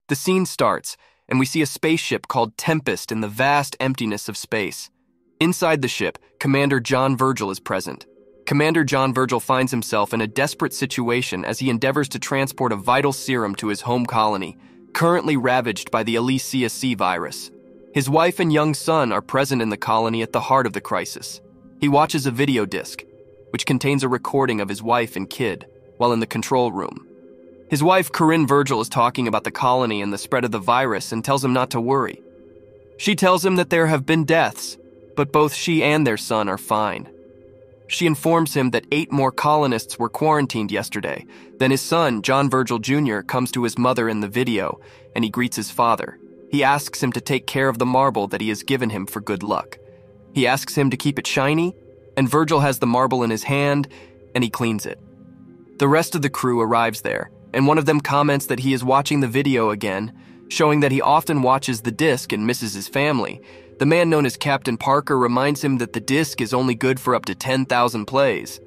The scene starts, and we see a spaceship called Tempest in the vast emptiness of space. Inside the ship, Commander John Virgil is present. Commander John Virgil finds himself in a desperate situation as he endeavors to transport a vital serum to his home colony, currently ravaged by the Alicia C virus. His wife and young son are present in the colony at the heart of the crisis. He watches a video disc, which contains a recording of his wife and kid, while in the control room. His wife, Corinne Virgil, is talking about the colony and the spread of the virus and tells him not to worry. She tells him that there have been deaths, but both she and their son are fine. She informs him that 8 more colonists were quarantined yesterday. Then his son, John Virgil Jr., comes to his mother in the video, and he greets his father. He asks him to take care of the marble that he has given him for good luck. He asks him to keep it shiny, and Virgil has the marble in his hand, and he cleans it. The rest of the crew arrives there, and one of them comments that he is watching the video again, showing that he often watches the disc and misses his family. The man known as Captain Parker reminds him that the disc is only good for up to 10,000 plays.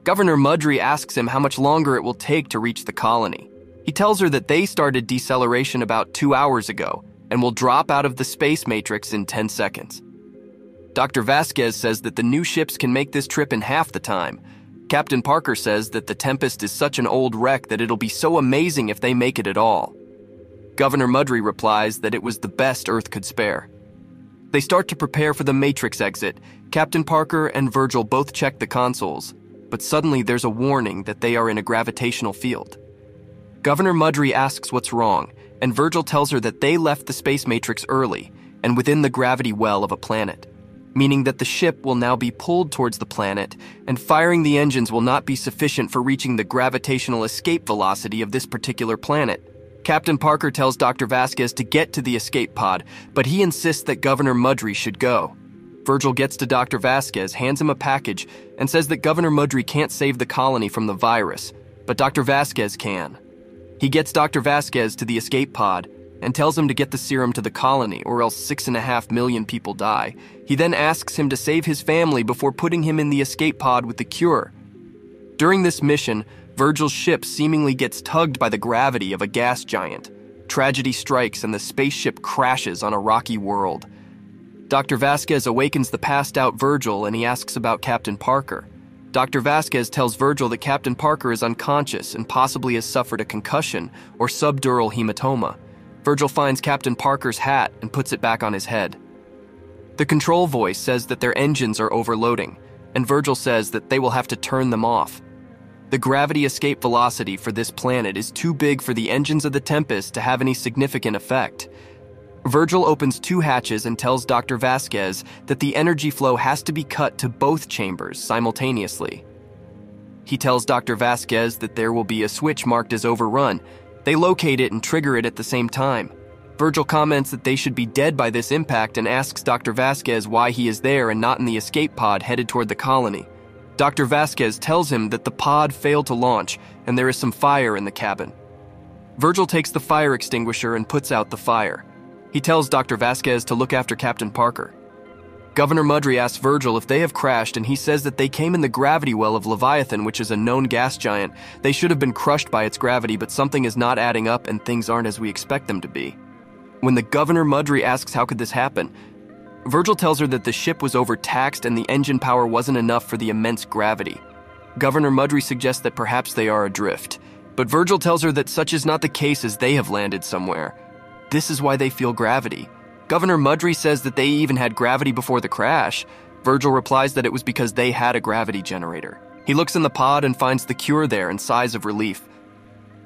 Governor Mudry asks him how much longer it will take to reach the colony. He tells her that they started deceleration about 2 hours ago and will drop out of the space matrix in 10 seconds. Dr. Vasquez says that the new ships can make this trip in half the time. Captain Parker says that the Tempest is such an old wreck that it'll be so amazing if they make it at all. Governor Mudry replies that it was the best Earth could spare. They start to prepare for the Matrix exit. Captain Parker and Virgil both check the consoles, but suddenly there's a warning that they are in a gravitational field. Governor Mudry asks what's wrong, and Virgil tells her that they left the space matrix early and within the gravity well of a planet, meaning that the ship will now be pulled towards the planet, and firing the engines will not be sufficient for reaching the gravitational escape velocity of this particular planet. Captain Parker tells Dr. Vasquez to get to the escape pod, but he insists that Governor Mudry should go. Virgil gets to Dr. Vasquez, hands him a package, and says that Governor Mudry can't save the colony from the virus, but Dr. Vasquez can. He gets Dr. Vasquez to the escape pod and tells him to get the serum to the colony, or else 6.5 million people die. He then asks him to save his family before putting him in the escape pod with the cure. During this mission, Virgil's ship seemingly gets tugged by the gravity of a gas giant. Tragedy strikes and the spaceship crashes on a rocky world. Dr. Vasquez awakens the passed-out Virgil and he asks about Captain Parker. Dr. Vasquez tells Virgil that Captain Parker is unconscious and possibly has suffered a concussion or subdural hematoma. Virgil finds Captain Parker's hat and puts it back on his head. The control voice says that their engines are overloading, and Virgil says that they will have to turn them off. The gravity escape velocity for this planet is too big for the engines of the Tempest to have any significant effect. Virgil opens 2 hatches and tells Dr. Vasquez that the energy flow has to be cut to both chambers simultaneously. He tells Dr. Vasquez that there will be a switch marked as overrun. They locate it and trigger it at the same time. Virgil comments that they should be dead by this impact and asks Dr. Vasquez why he is there and not in the escape pod headed toward the colony. Dr. Vasquez tells him that the pod failed to launch and there is some fire in the cabin. Virgil takes the fire extinguisher and puts out the fire. He tells Dr. Vasquez to look after Captain Parker. Governor Mudry asks Virgil if they have crashed, and he says that they came in the gravity well of Leviathan, which is a known gas giant. They should have been crushed by its gravity, but something is not adding up and things aren't as we expect them to be. When the Governor Mudry asks how could this happen, Virgil tells her that the ship was overtaxed and the engine power wasn't enough for the immense gravity. Governor Mudry suggests that perhaps they are adrift, but Virgil tells her that such is not the case as they have landed somewhere. This is why they feel gravity. Governor Mudry says that they even had gravity before the crash. Virgil replies that it was because they had a gravity generator. He looks in the pod and finds the cure there and sighs of relief.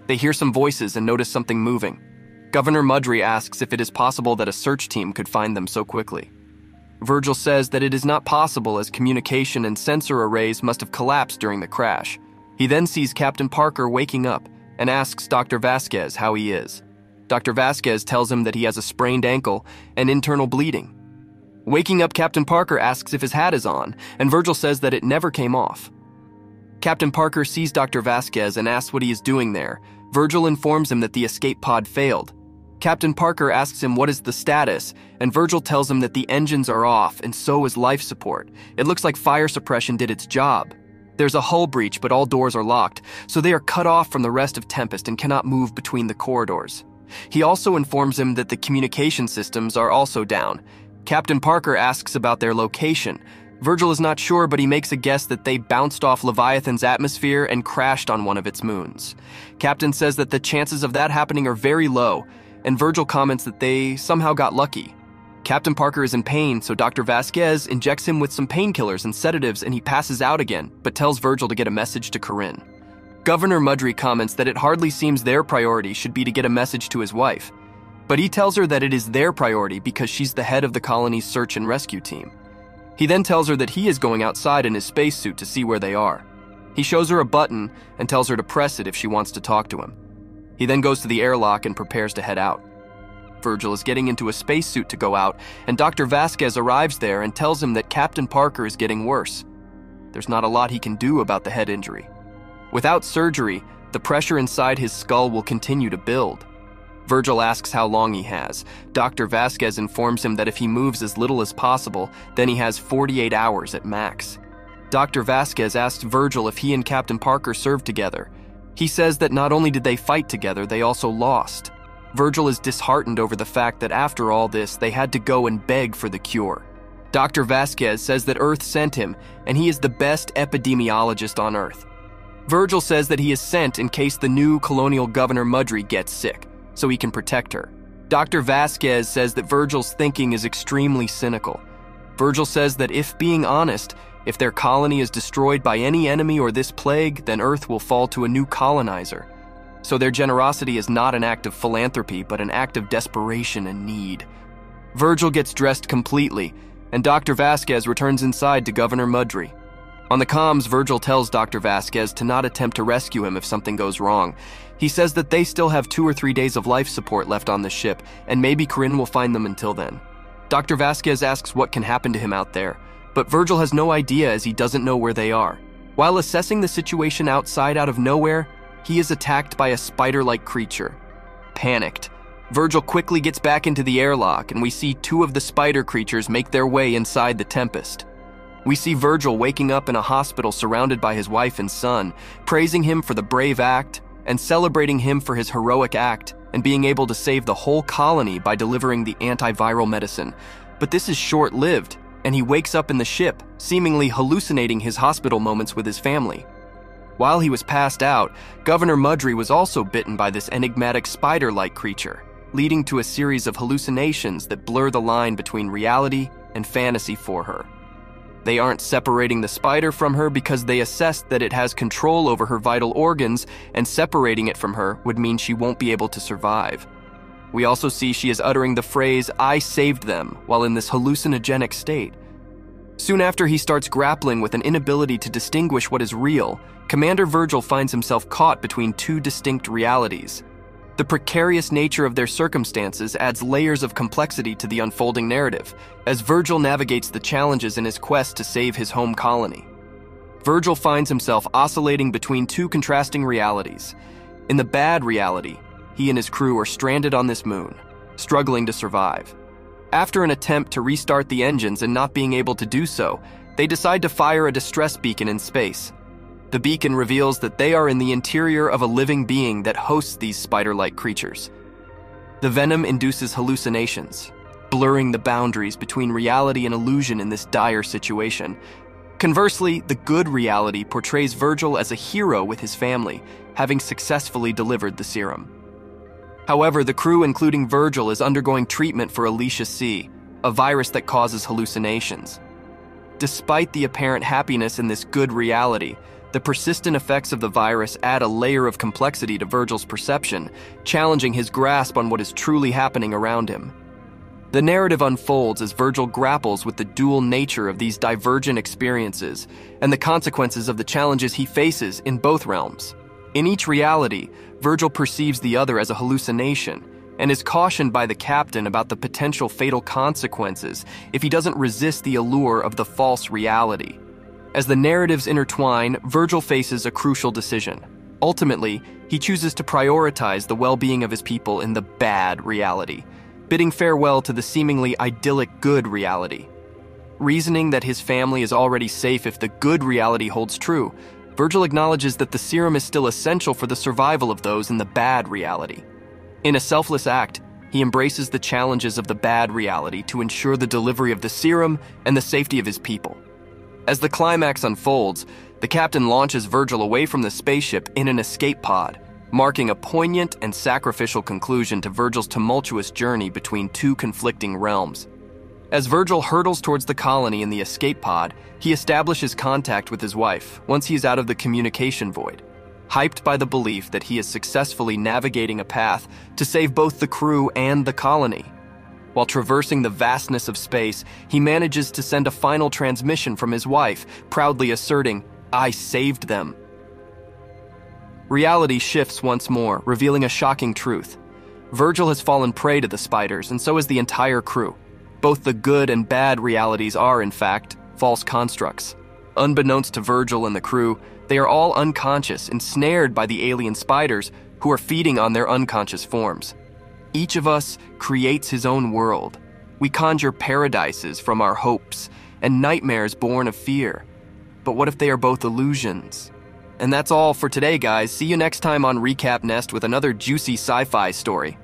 They hear some voices and notice something moving. Governor Mudry asks if it is possible that a search team could find them so quickly. Virgil says that it is not possible as communication and sensor arrays must have collapsed during the crash. He then sees Captain Parker waking up and asks Dr. Vasquez how he is. Dr. Vasquez tells him that he has a sprained ankle and internal bleeding. Waking up, Captain Parker asks if his hat is on, and Virgil says that it never came off. Captain Parker sees Dr. Vasquez and asks what he is doing there. Virgil informs him that the escape pod failed. Captain Parker asks him what is the status, and Virgil tells him that the engines are off and so is life support. It looks like fire suppression did its job. There's a hull breach, but all doors are locked, so they are cut off from the rest of Tempest and cannot move between the corridors. He also informs him that the communication systems are also down. Captain Parker asks about their location. Virgil is not sure, but he makes a guess that they bounced off Leviathan's atmosphere and crashed on one of its moons. Captain says that the chances of that happening are very low, and Virgil comments that they somehow got lucky. Captain Parker is in pain, so Dr. Vasquez injects him with some painkillers and sedatives, and he passes out again, but tells Virgil to get a message to Corinne. Governor Mudry comments that it hardly seems their priority should be to get a message to his wife, but he tells her that it is their priority because she's the head of the colony's search and rescue team. He then tells her that he is going outside in his spacesuit to see where they are. He shows her a button and tells her to press it if she wants to talk to him. He then goes to the airlock and prepares to head out. Virgil is getting into a spacesuit to go out, and Dr. Vasquez arrives there and tells him that Captain Parker is getting worse. There's not a lot he can do about the head injury. Without surgery, the pressure inside his skull will continue to build. Virgil asks how long he has. Dr. Vasquez informs him that if he moves as little as possible, then he has 48 hours at max. Dr. Vasquez asks Virgil if he and Captain Parker served together. He says that not only did they fight together, they also lost. Virgil is disheartened over the fact that after all this, they had to go and beg for the cure. Dr. Vasquez says that Earth sent him, and he is the best epidemiologist on Earth. Virgil says that he is sent in case the new colonial governor Mudry gets sick, so he can protect her. Dr. Vasquez says that Virgil's thinking is extremely cynical. Virgil says that if being honest, if their colony is destroyed by any enemy or this plague, then Earth will fall to a new colonizer. So their generosity is not an act of philanthropy, but an act of desperation and need. Virgil gets dressed completely, and Dr. Vasquez returns inside to Governor Mudry. On the comms, Virgil tells Dr. Vasquez to not attempt to rescue him if something goes wrong. He says that they still have 2 or 3 days of life support left on the ship, and maybe Corinne will find them until then. Dr. Vasquez asks what can happen to him out there, but Virgil has no idea as he doesn't know where they are. While assessing the situation outside out of nowhere, he is attacked by a spider-like creature. Panicked, Virgil quickly gets back into the airlock, and we see 2 of the spider creatures make their way inside the Tempest. We see Virgil waking up in a hospital surrounded by his wife and son, praising him for the brave act and celebrating him for his heroic act and being able to save the whole colony by delivering the antiviral medicine. But this is short-lived, and he wakes up in the ship, seemingly hallucinating his hospital moments with his family. While he was passed out, Governor Mudry was also bitten by this enigmatic spider-like creature, leading to a series of hallucinations that blur the line between reality and fantasy for her. They aren't separating the spider from her because they assessed that it has control over her vital organs, and separating it from her would mean she won't be able to survive. We also see she is uttering the phrase, "I saved them," while in this hallucinogenic state. Soon after he starts grappling with an inability to distinguish what is real, Commander Virgil finds himself caught between 2 distinct realities. The precarious nature of their circumstances adds layers of complexity to the unfolding narrative, as Virgil navigates the challenges in his quest to save his home colony. Virgil finds himself oscillating between 2 contrasting realities. In the bad reality, he and his crew are stranded on this moon, struggling to survive. After an attempt to restart the engines and not being able to do so, they decide to fire a distress beacon in space. The beacon reveals that they are in the interior of a living being that hosts these spider-like creatures. The venom induces hallucinations, blurring the boundaries between reality and illusion in this dire situation. Conversely, the good reality portrays Virgil as a hero with his family, having successfully delivered the serum. However, the crew, including Virgil, is undergoing treatment for Alicia C, a virus that causes hallucinations. Despite the apparent happiness in this good reality, the persistent effects of the virus add a layer of complexity to Virgil's perception, challenging his grasp on what is truly happening around him. The narrative unfolds as Virgil grapples with the dual nature of these divergent experiences and the consequences of the challenges he faces in both realms. In each reality, Virgil perceives the other as a hallucination and is cautioned by the captain about the potential fatal consequences if he doesn't resist the allure of the false reality. As the narratives intertwine, Virgil faces a crucial decision. Ultimately, he chooses to prioritize the well-being of his people in the bad reality, bidding farewell to the seemingly idyllic good reality. Reasoning that his family is already safe if the good reality holds true, Virgil acknowledges that the serum is still essential for the survival of those in the bad reality. In a selfless act, he embraces the challenges of the bad reality to ensure the delivery of the serum and the safety of his people. As the climax unfolds, the captain launches Virgil away from the spaceship in an escape pod, marking a poignant and sacrificial conclusion to Virgil's tumultuous journey between two conflicting realms. As Virgil hurtles towards the colony in the escape pod, he establishes contact with his wife once he is out of the communication void, hyped by the belief that he is successfully navigating a path to save both the crew and the colony. While traversing the vastness of space, he manages to send a final transmission from his wife, proudly asserting, "I saved them." Reality shifts once more, revealing a shocking truth. Virgil has fallen prey to the spiders, and so has the entire crew. Both the good and bad realities are, in fact, false constructs. Unbeknownst to Virgil and the crew, they are all unconscious, ensnared by the alien spiders who are feeding on their unconscious forms. Each of us creates his own world. We conjure paradises from our hopes and nightmares born of fear. But what if they are both illusions? And that's all for today, guys. See you next time on Recap Nest with another juicy sci-fi story.